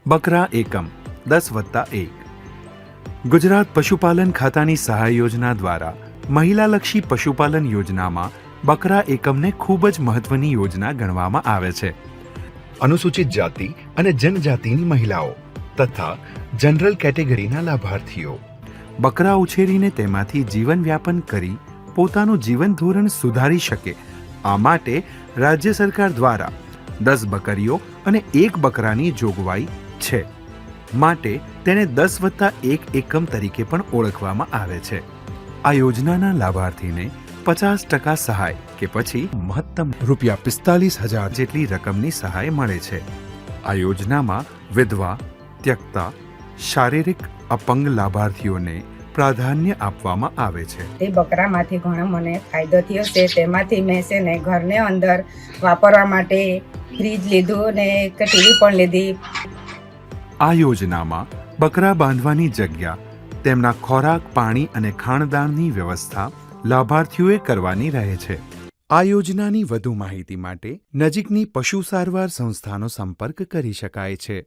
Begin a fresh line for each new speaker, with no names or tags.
બકરા એકમ 10+1 ગુજરાત પશુપાલન ખાતાની સહાય યોજના દ્વારા મહિલાલક્ષી પશુપાલન યોજનામાં બકરા એકમને ખૂબ જ મહત્વની યોજના ગણવામાં આવે છે. અનુસૂચિત જાતિ અને જનજાતિની મહિલાઓ તથા જનરલ કેટેગરીના લાભાર્થીઓ બકરા ઉછેરીને તેમાંથી જીવનયાપન કરી પોતાનું જીવન ધોરણ સુધારી શકે, આ માટે રાજ્ય સરકાર દ્વારા 10 બકરીઓ અને 1 બકરાની જોગવાઈ છે. માટે તેને 10+1 એકમ તરીકે પણ ઓળખવામાં આવે છે. આ યોજનાના લાભાર્થીને 50% સહાય કે પછી મહત્તમ ₹45,000 જેટલી રકમની સહાય મળે છે. આ યોજનામાં વિધવા, ત્યક્તા, શારીરિક અપંગ લાભાર્થીઓને પ્રાધાન્ય આપવામાં આવે છે.
તે બકરામાંથી ઘણો મને ફાયદો થયો છે. તેમાંથી મેં છે ને ઘરને અંદર વાપરવા માટે ફ્રીજ લીધું ને એક ટીવી પણ લીધી.
આ યોજનામાં બકરા બાંધવાની જગ્યા, તેમના ખોરાક, પાણી અને ખાણદાણની વ્યવસ્થા લાભાર્થીઓએ કરવાની રહે છે. આ યોજનાની વધુ માહિતી માટે નજીકની પશુ સારવાર સંસ્થાનો સંપર્ક કરી શકાય છે.